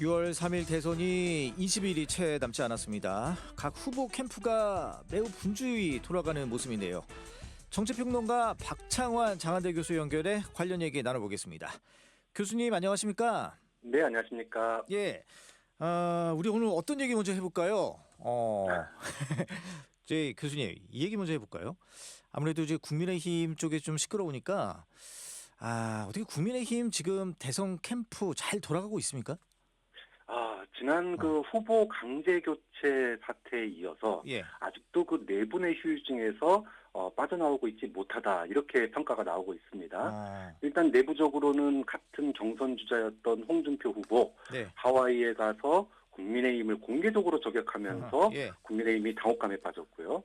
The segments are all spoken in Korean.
6월 3일 대선이 20일이 채 남지 않았습니다. 각 후보 캠프가 매우 분주히 돌아가는 모습인데요. 정치평론가 박창환 장한대 교수 연결해 관련 얘기 나눠보겠습니다. 교수님 안녕하십니까? 네, 안녕하십니까. 예, 우리 오늘 어떤 얘기 먼저 해볼까요? 제 교수님 이 얘기 먼저 해볼까요? 아무래도 이제 국민의힘 쪽에 좀 시끄러우니까 어떻게 국민의힘 지금 대선 캠프 잘 돌아가고 있습니까? 지난 그 후보 강제 교체 사태에 이어서 예. 아직도 그 내분의 휴유증에서 빠져나오고 있지 못하다 이렇게 평가가 나오고 있습니다. 일단 내부적으로는 같은 경선 주자였던 홍준표 후보 네. 하와이에 가서 국민의힘을 공개적으로 저격하면서 예. 국민의힘이 당혹감에 빠졌고요.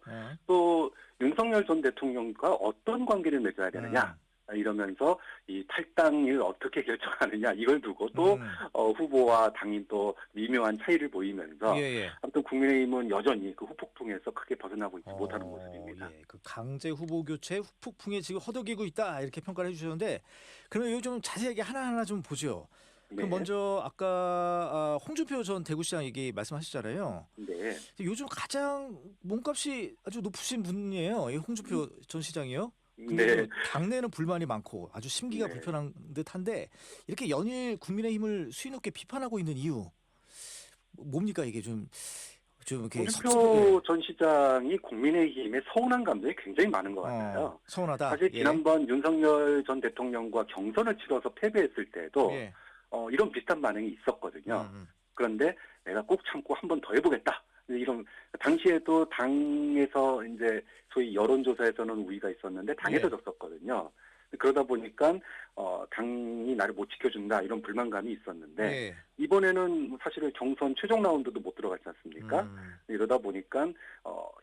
또 윤석열 전 대통령과 어떤 관계를 맺어야 되느냐. 이러면서 이 탈당을 어떻게 결정하느냐 이걸 두고 또 후보와 당이 또 미묘한 차이를 보이면서 아무튼 국민의힘은 여전히 그 후폭풍에서 크게 벗어나고 있지 못하는 모습입니다. 예. 그 강제 후보 교체 후폭풍에 지금 허덕이고 있다 이렇게 평가를 해주셨는데 그러면 이거 좀 자세하게 하나하나 좀 보죠. 네. 그럼 먼저 아까 홍준표 전 대구시장 얘기 말씀하셨잖아요. 네. 요즘 가장 몸값이 아주 높으신 분이에요. 이 홍준표 전 시장이요. 네. 근데 당내는 불만이 많고 아주 심기가 네. 불편한 듯한데 이렇게 연일 국민의힘을 수위 높게 비판하고 있는 이유 뭡니까 이게 좀 이렇게 홍준표 전 시장이 국민의힘에 서운한 감정이 굉장히 많은 것 같아요. 서운하다. 사실 지난번 윤석열 전 대통령과 경선을 치러서 패배했을 때도 이런 비슷한 반응이 있었거든요. 그런데 내가 꼭 참고 한 번 더 해보겠다. 이런 당시에도 당에서 이제 소위 여론조사에서는 우위가 있었는데 당에서 졌었거든요. 그러다 보니까 당이 나를 못 지켜준다 이런 불만감이 있었는데 이번에는 사실은 경선 최종 라운드도 못 들어갔지 않습니까? 이러다 보니까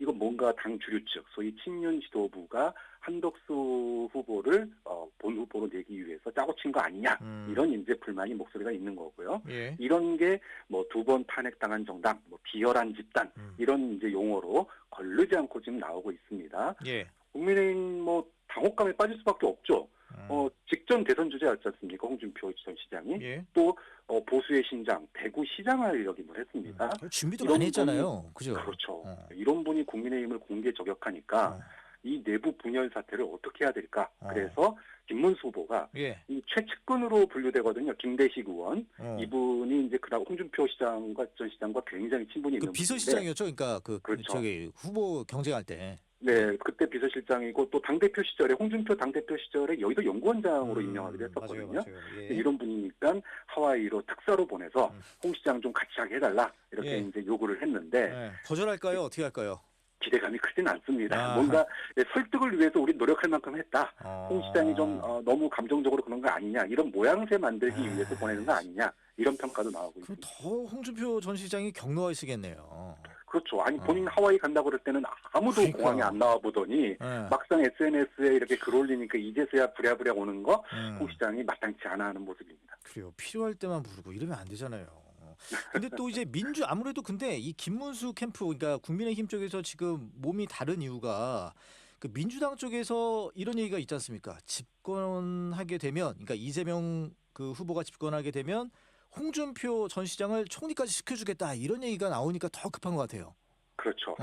이건 뭔가 당 주류 측 소위 친윤 지도부가 한덕수 후보를 본 후보로 내기 위해서 짜고 친 거 아니냐 이런 이제 불만이 목소리가 있는 거고요. 이런 게 뭐 2번 탄핵당한 정당, 뭐 비열한 집단 이런 이제 용어로 거르지 않고 지금 나오고 있습니다. 국민의힘 뭐 당혹감에 빠질 수밖에 없죠. 직전 대선 주자였지 않습니까? 홍준표 전 시장이. 또 보수의 신장, 대구시장을 역임을 했습니다. 준비도 많이 했잖아요. 그죠? 그렇죠. 이런 분이 국민의힘을 공개 저격하니까 이 내부 분열 사태를 어떻게 해야 될까? 그래서 김문수 후보가 이 최측근으로 분류되거든요. 김대식 의원. 이분이 이제 그다음 홍준표 시장과 전 시장과 굉장히 친분이 있는 비서실장이었죠. 그러니까 그렇죠. 저기 후보 경쟁할 때. 네, 그때 비서실장이고 또 당대표 시절에 홍준표 당대표 시절에 여의도 연구원장으로 임명하기도 했었거든요. 맞아요. 이런 분이니까 하와이로 특사로 보내서 홍 시장 좀 같이 하게 해달라 이렇게 이제 요구를 했는데 거절할까요? 어떻게 할까요? 기대감이 크진 않습니다. 뭔가 설득을 위해서 우리 노력할 만큼 했다. 홍 시장이 좀 너무 감정적으로 그런 거 아니냐. 이런 모양새 만들기 위해서 보내는 거 아니냐. 이런 평가도 나오고 있습니다. 더 홍준표 전 시장이 격노하시겠네요. 그렇죠. 아니 본인 하와이 간다고 그럴 때는 아무도 공항에 안 나와 보더니 막상 SNS에 이렇게 글 올리니까 이제서야 부랴부랴 오는 거 홍 시장이 마땅치 않아 하는 모습입니다. 그래요. 필요할 때만 부르고 이러면 안 되잖아요. 근데 또 이제 아무래도 근데 이 김문수 캠프 그러니까 국민의힘 쪽에서 지금 몸이 다른 이유가 그 민주당 쪽에서 이런 얘기가 있지 않습니까? 집권하게 되면 그러니까 이재명 그 후보가 집권하게 되면 홍준표 전 시장을 총리까지 시켜주겠다 이런 얘기가 나오니까 더 급한 것 같아요. 그렇죠.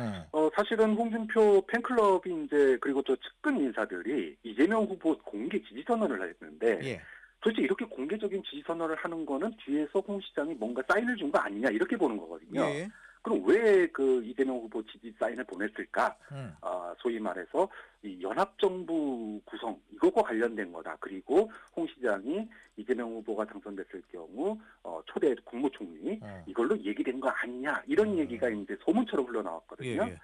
사실은 홍준표 팬클럽이 이제 그리고 또 측근 인사들이 이재명 후보 공개 지지 선언을 했는데 도대체 이렇게 공개적인 지지 선언을 하는 거는 뒤에서 홍 시장이 뭔가 사인을 준 거 아니냐 이렇게 보는 거거든요. 그럼 왜 그 이재명 후보 지지 사인을 보냈을까? 소위 말해서 이 연합정부 구성 이것과 관련된 거다. 그리고 홍 시장이 이재명 후보가 당선됐을 경우 초대 국무총리 이걸로 얘기된 거 아니냐 이런 얘기가 이제 소문처럼 흘러나왔거든요.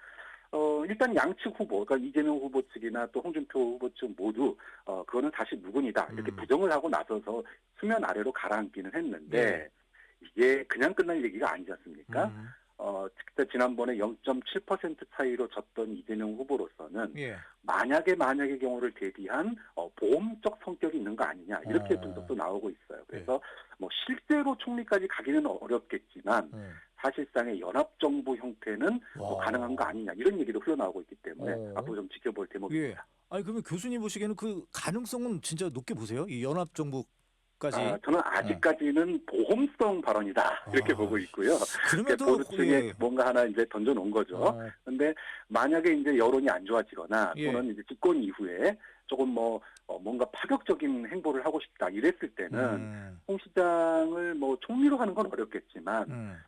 일단 양측 후보, 그러니까 이재명 후보 측이나 또 홍준표 후보 측 모두 그거는 사실 무근이다 이렇게 부정을 하고 나서서 수면 아래로 가라앉기는 했는데 이게 그냥 끝날 얘기가 아니지 않습니까? 지난번에 0.7% 차이로 졌던 이재명 후보로서는 만약의 경우를 대비한 보험적 성격이 있는 거 아니냐 이렇게 분석도 나오고 있어요. 그래서 뭐 실제로 총리까지 가기는 어렵겠지만 사실상의 연합정부 형태는 뭐 가능한 거 아니냐 이런 얘기도 흘러나오고 있기 때문에 앞으로 좀 지켜볼 대목입니다. 아니 그러면 교수님 보시기에는 그 가능성은 진짜 높게 보세요? 이 연합정부 저는 아직까지는 보험성 발언이다 이렇게 보고 있고요. 그럼에도 보수 측에 뭔가 하나 이제 던져놓은 거죠. 그런데 만약에 이제 여론이 안 좋아지거나 또는 이제 집권 이후에 조금 뭔가 파격적인 행보를 하고 싶다 이랬을 때는 홍 시장을 총리로 하는 건 어렵겠지만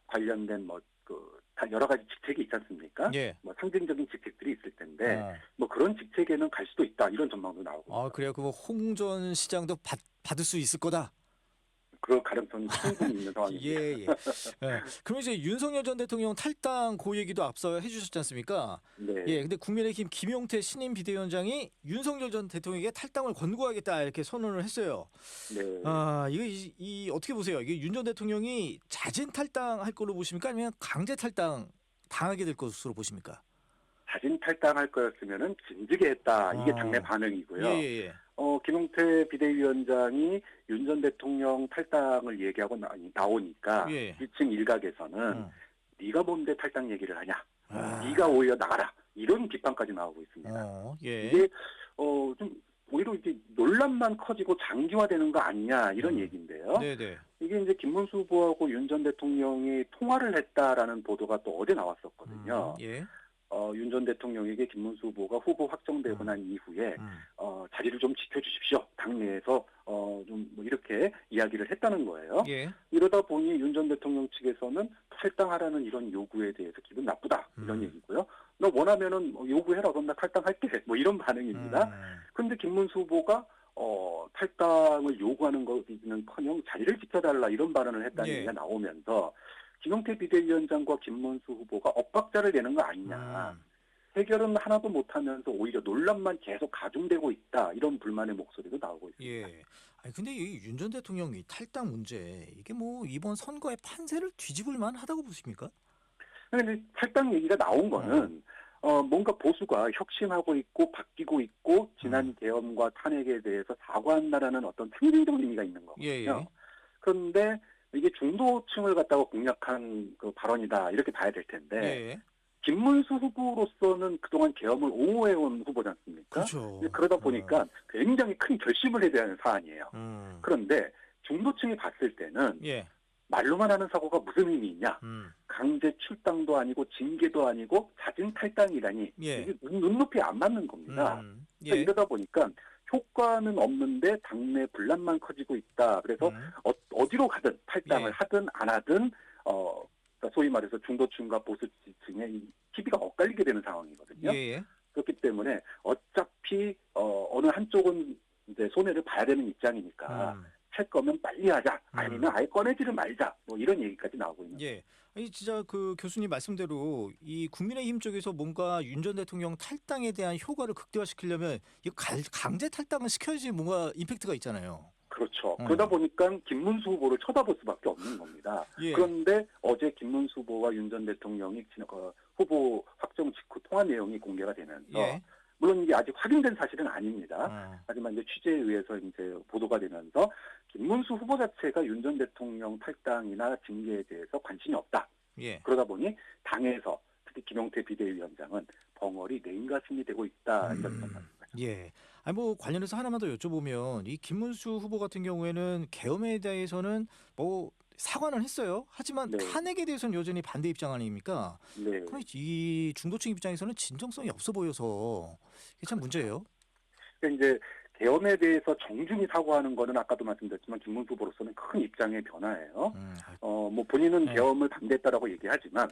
관련된 여러 가지 직책이 있지 않습니까? 상징적인 직책들이 있을 텐데 그런 직책에는 갈 수도 있다 이런 전망도 나오고 있습니다. 그래요? 그럼 홍 전 시장도 받을 수 있을 거다. 그럴 가능성이 충분히 있는 상황입니다. 예. 그럼 이제 윤석열 전 대통령 탈당 그 얘기도 앞서 해주셨지 않습니까? 네. 예. 근데 국민의힘 김용태 신임 비대위원장이 윤석열 전 대통령에게 탈당을 권고하겠다 이렇게 선언을 했어요. 네. 이거 어떻게 보세요? 이게 윤 전 대통령이 자진 탈당할 걸로 보십니까? 아니면 강제 탈당 당하게 될 것으로 보십니까? 자진 탈당할 거였으면은 진즉에 했다. 이게 당내 반응이고요. 예. 김용태 비대위원장이 윤 전 대통령 탈당을 얘기하고 나오니까 1층 일각에서는 네가 뭔데 탈당 얘기를 하냐. 네가 오히려 나가라. 이런 비판까지 나오고 있습니다. 이게 좀 오히려 이게 논란만 커지고 장기화되는 거 아니냐 이런 얘기인데요. 네네. 이게 이제 김문수 후보하고 윤 전 대통령이 통화를 했다라는 보도가 또 어제 나왔었거든요. 윤 전 대통령에게 김문수 후보가 후보 확정되고 난 이후에 자리를 좀 지켜주십시오. 당내에서 좀 이렇게 이야기를 했다는 거예요. 이러다 보니 윤 전 대통령 측에서는 탈당하라는 이런 요구에 대해서 기분 나쁘다 이런 얘기고요. 너 원하면은 요구해라. 그럼 나 탈당할게. 이런 반응입니다. 그런데 김문수 후보가 탈당을 요구하는 것은커녕 자리를 지켜달라 이런 발언을 했다는 얘기가 나오면서 김용태 비대위원장과 김문수 후보가 엇박자를 내는 거 아니냐. 해결은 하나도 못하면서 오히려 논란만 계속 가중되고 있다. 이런 불만의 목소리도 나오고 있습니다. 근데 이 윤 전 대통령이 탈당 문제 이게 이번 선거의 판세를 뒤집을 만하다고 보십니까? 근데 탈당 얘기가 나온 거는 뭔가 보수가 혁신하고 있고 바뀌고 있고 지난 계엄과 탄핵에 대해서 사과한다라는 어떤 상징적 의미가 있는 거거든요. 그런데 이게 중도층을 갖다가 공략한 그 발언이다 이렇게 봐야 될 텐데 김문수 후보로서는 그동안 계엄을 옹호해온 후보지 않습니까? 그렇죠. 그러다 보니까 굉장히 큰 결심을 해야 하는 사안이에요. 그런데 중도층이 봤을 때는 말로만 하는 사고가 무슨 의미 있냐? 강제 출당도 아니고 징계도 아니고 자진 탈당이라니 이게 눈높이 안 맞는 겁니다. 그러니까 이러다 보니까 효과는 없는데 당내 분란만 커지고 있다. 그래서 어디로 가든 탈당을 하든 안 하든 그러니까 소위 말해서 중도층과 보수 지층의 TV가 엇갈리게 되는 상황이거든요. 그렇기 때문에 어차피 어느 한쪽은 이제 손해를 봐야 되는 입장이니까 할 거면 빨리 하자. 아니면 아예 꺼내지를 말자. 이런 얘기까지 나오고 있는. 아니 진짜 그 교수님 말씀대로 이 국민의힘 쪽에서 뭔가 윤 전 대통령 탈당에 대한 효과를 극대화시키려면 이거 강제 탈당을 시켜야지 뭔가 임팩트가 있잖아요. 그렇죠. 그러다 보니까 김문수 후보를 쳐다볼 수밖에 없는 겁니다. 그런데 어제 김문수 후보와 윤 전 대통령이 후보 확정 직후 통화 내용이 공개가 되면서 물론 이게 아직 확인된 사실은 아닙니다. 하지만 이제 취재에 의해서 이제 보도가 되면서 김문수 후보 자체가 윤 전 대통령 탈당이나 징계에 대해서 관심이 없다. 그러다 보니 당에서 특히 김용태 비대위원장은 벙어리 냉가슴이 되고 있다. 이런 말씀입니다. 아니 관련해서 하나만 더 여쭤보면 이 김문수 후보 같은 경우에는 계엄에 대해서는 사과는 했어요. 하지만 탄핵에 대해서는 여전히 반대 입장 아닙니까? 그럼 이 중도층 입장에서는 진정성이 없어 보여서 이게 참 문제예요. 그러니까 이제 계엄에 대해서 정중히 사과하는 거는 아까도 말씀드렸지만 김문수 후보로서는 큰 입장의 변화예요. 본인은 계엄을 반대했다라고 얘기하지만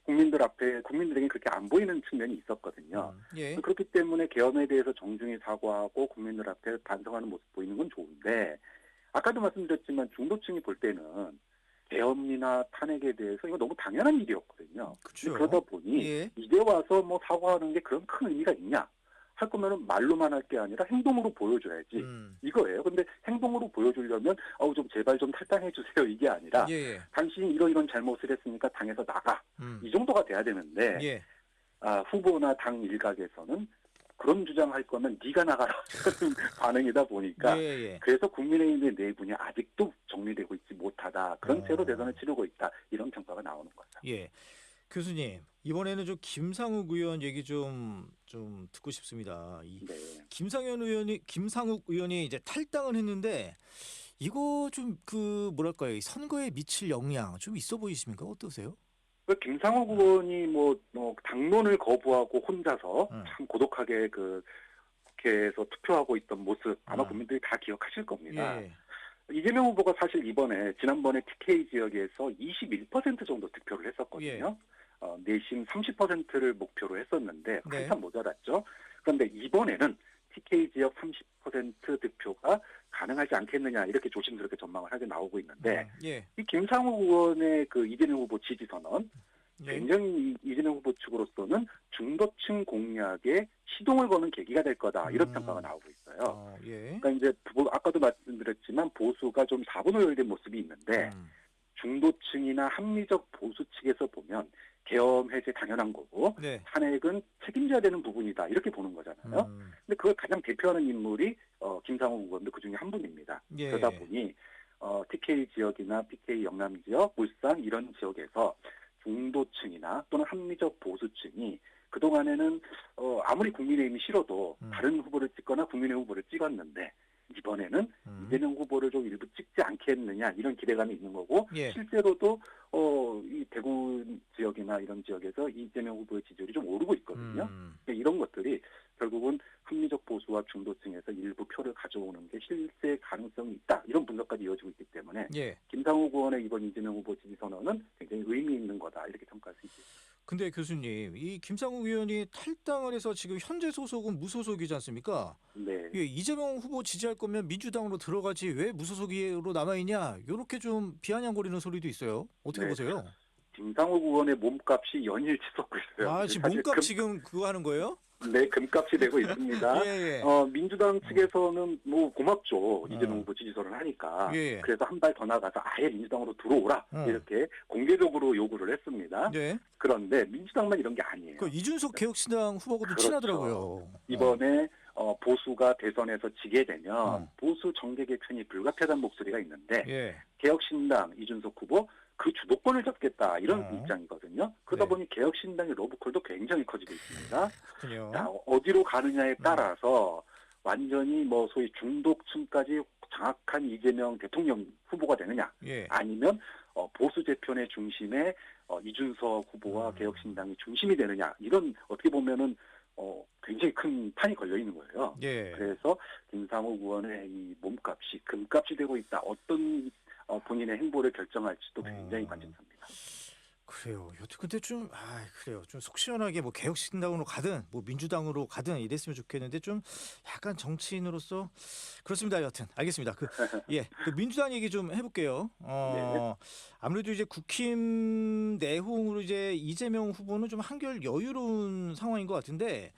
국민들에게 그렇게 안 보이는 측면이 있었거든요. 그렇기 때문에 계엄에 대해서 정중히 사과하고 국민들 앞에 반성하는 모습 보이는 건 좋은데 아까도 말씀드렸지만 중도층이 볼 때는 계엄이나 탄핵에 대해서 이거 너무 당연한 일이었거든요. 그러다 보니 이제 와서 사과하는 게 그런 큰 의미가 있냐? 할 거면은 말로만 할 게 아니라 행동으로 보여줘야지 이거예요. 근데 행동으로 보여주려면 좀 제발 좀 탈당해 주세요 이게 아니라 당신이 이런 잘못을 했으니까 당에서 나가 이 정도가 돼야 되는데 후보나 당 일각에서는 그런 주장할 거면 네가 나가라 하는 반응이다 보니까 그래서 국민의힘의 내분이 아직도 정리되고 있지 못하다. 그런 채로 대선을 치르고 있다. 이런 평가가 나오는 거죠. 교수님 이번에는 좀 김상욱 의원 얘기 좀 듣고 싶습니다. 김상욱 의원이 이제 탈당을 했는데 이거 좀 뭐랄까요? 이 선거에 미칠 영향 좀 있어 보이십니까? 어떠세요? 김상욱 의원이 당론을 거부하고 혼자서 응. 참 고독하게 국회에서 투표하고 있던 모습 아마 국민들이 다 기억하실 겁니다. 예. 이재명 후보가 사실 지난번에 TK 지역에서 21% 정도 득표를 했었거든요. 내심 30%를 목표로 했었는데 네. 한참 모자랐죠. 그런데 이번에는 TK 지역 30% 득표가 가능하지 않겠느냐 이렇게 조심스럽게 전망을 하게 나오고 있는데 예. 이 김상욱 의원의 이재명 후보 지지 선언 예. 굉장히 이재명 후보 측으로서는 중도층 공략에 시동을 거는 계기가 될 거다 이런 평가가 나오고 있어요. 예. 그러니까 이제 아까도 말씀드렸지만 보수가 좀 4분의 5된 모습이 있는데 중도층이나 합리적 보수 측에서 보면 계엄 해제 당연한 거고 네. 탄핵은 책임져야 되는 부분이다 이렇게 보는 거잖아요. 근데 그걸 가장 대표하는 인물이 김상욱 의원도 그중에 한 분입니다. 예. 그러다 보니 TK 지역이나 PK 영남 지역, 울산 이런 지역에서 중도층이나 또는 합리적 보수층이 그동안에는 아무리 국민의힘이 싫어도 다른 후보를 찍거나 국민의 후보를 찍었는데 이번에는 이재명 후보를 좀 일부 찍지 않겠느냐 이런 기대감이 있는 거고 예. 실제로도 이 대구 지역이나 이런 지역에서 이재명 후보의 지지율이 좀 오르고 있거든요. 이런 것들이 결국은 합리적 보수와 중도층에서 일부 표를 가져오는 게 실제 가능성이 있다. 이런 분석까지 이어지고 있기 때문에 예. 김상욱 의원의 이번 이재명 후보 지지 선언은 굉장히 의미 있는 거다. 이렇게 평가할 수 있습니다. 근데 교수님, 이 김상욱 의원이 탈당을 해서 지금 현재 소속은 무소속이지 않습니까? 네. 예, 이재명 후보 지지할 거면 민주당으로 들어가지 왜 무소속으로 남아있냐? 이렇게 좀 비아냥거리는 소리도 있어요. 어떻게 네. 보세요? 김상욱 의원의 몸값이 연일 치솟고 있어요. 아, 지금 몸값 지금 그거 하는 거예요? 네, 금값이 되고 있습니다. 예. 민주당 측에서는 고맙죠. 이재명 후보 지지선을 하니까. 예. 그래서 한 발 더 나가서 아예 민주당으로 들어오라. 이렇게 공개적으로 요구를 했습니다. 네. 그런데 민주당만 이런 게 아니에요. 이준석 개혁신당 후보하고도 그렇죠. 친하더라고요. 이번에 보수가 대선에서 지게 되면 보수 정계 개편이 불가피하다는 목소리가 있는데 예. 개혁신당 이준석 후보 그 주도권을 잡겠다 이런 입장이거든요. 그러다 네. 보니 개혁신당의 러브콜도 굉장히 커지고 있습니다. 그렇군요. 자, 어디로 가느냐에 따라서 완전히 소위 중도층까지 장악한 이재명 대통령 후보가 되느냐 예. 아니면 보수 재편의 중심에 이준석 후보와 개혁신당이 중심이 되느냐 이런 어떻게 보면은 굉장히 큰 판이 걸려 있는 거예요. 예. 그래서 김상욱 의원의 이 몸값이 금값이 되고 있다. 어떤 본인의 행보를 결정할지도 굉장히 관심사입니다. 그래요. 여튼 근데 그래요. 좀 속 시원하게 개혁신당으로 가든 민주당으로 가든 이랬으면 좋겠는데 좀 약간 정치인으로서 그렇습니다. 여튼 알겠습니다. 민주당 얘기 좀 해볼게요. 네. 아무래도 이제 국힘 내홍으로 이제 이재명 후보는 좀 한결 여유로운 상황인 것 같은데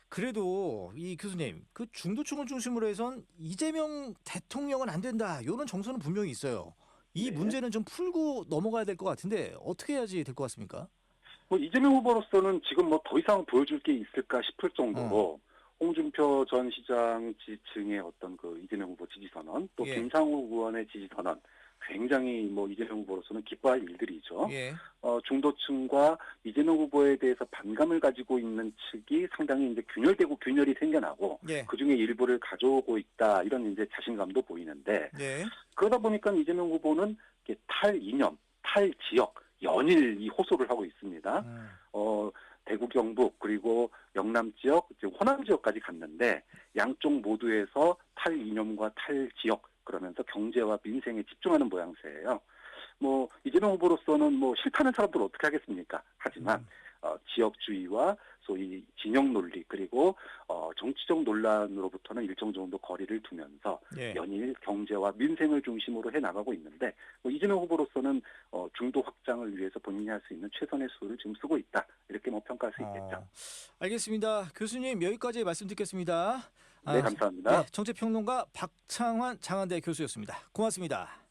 그래도 이 교수님 중도층을 중심으로 해선 이재명 대통령은 안 된다. 이런 정서는 분명히 있어요. 이 문제는 좀 풀고 넘어가야 될 것 같은데 어떻게 해야지 될 것 같습니까? 이재명 후보로서는 지금 더 이상 보여줄 게 있을까 싶을 정도로 홍준표 전 시장 지지층의 어떤 이재명 후보 지지 선언 또 김상욱 의원의 지지 선언 굉장히 이재명 후보로서는 기뻐할 일들이죠. 예. 중도층과 이재명 후보에 대해서 반감을 가지고 있는 측이 상당히 이제 균열이 생겨나고 그중에 일부를 가져오고 있다 이런 이제 자신감도 보이는데 그러다 보니까 이재명 후보는 탈이념, 탈지역 연일 이 호소를 하고 있습니다. 대구 경북 그리고 영남 지역, 호남 지역까지 갔는데 양쪽 모두에서 탈이념과 탈지역 그러면서 경제와 민생에 집중하는 모양새예요. 이재명 후보로서는 싫다는 사람들 어떻게 하겠습니까? 하지만 지역주의와 소위 진영 논리 그리고 정치적 논란으로부터는 일정 정도 거리를 두면서 연일 경제와 민생을 중심으로 해나가고 있는데 이재명 후보로서는 중도 확장을 위해서 본인이 할 수 있는 최선의 수를 지금 쓰고 있다. 이렇게 평가할 수 있겠죠. 알겠습니다. 교수님 여기까지 말씀 듣겠습니다. 네, 감사합니다. 정치평론가 박창환 장한대 교수였습니다. 고맙습니다.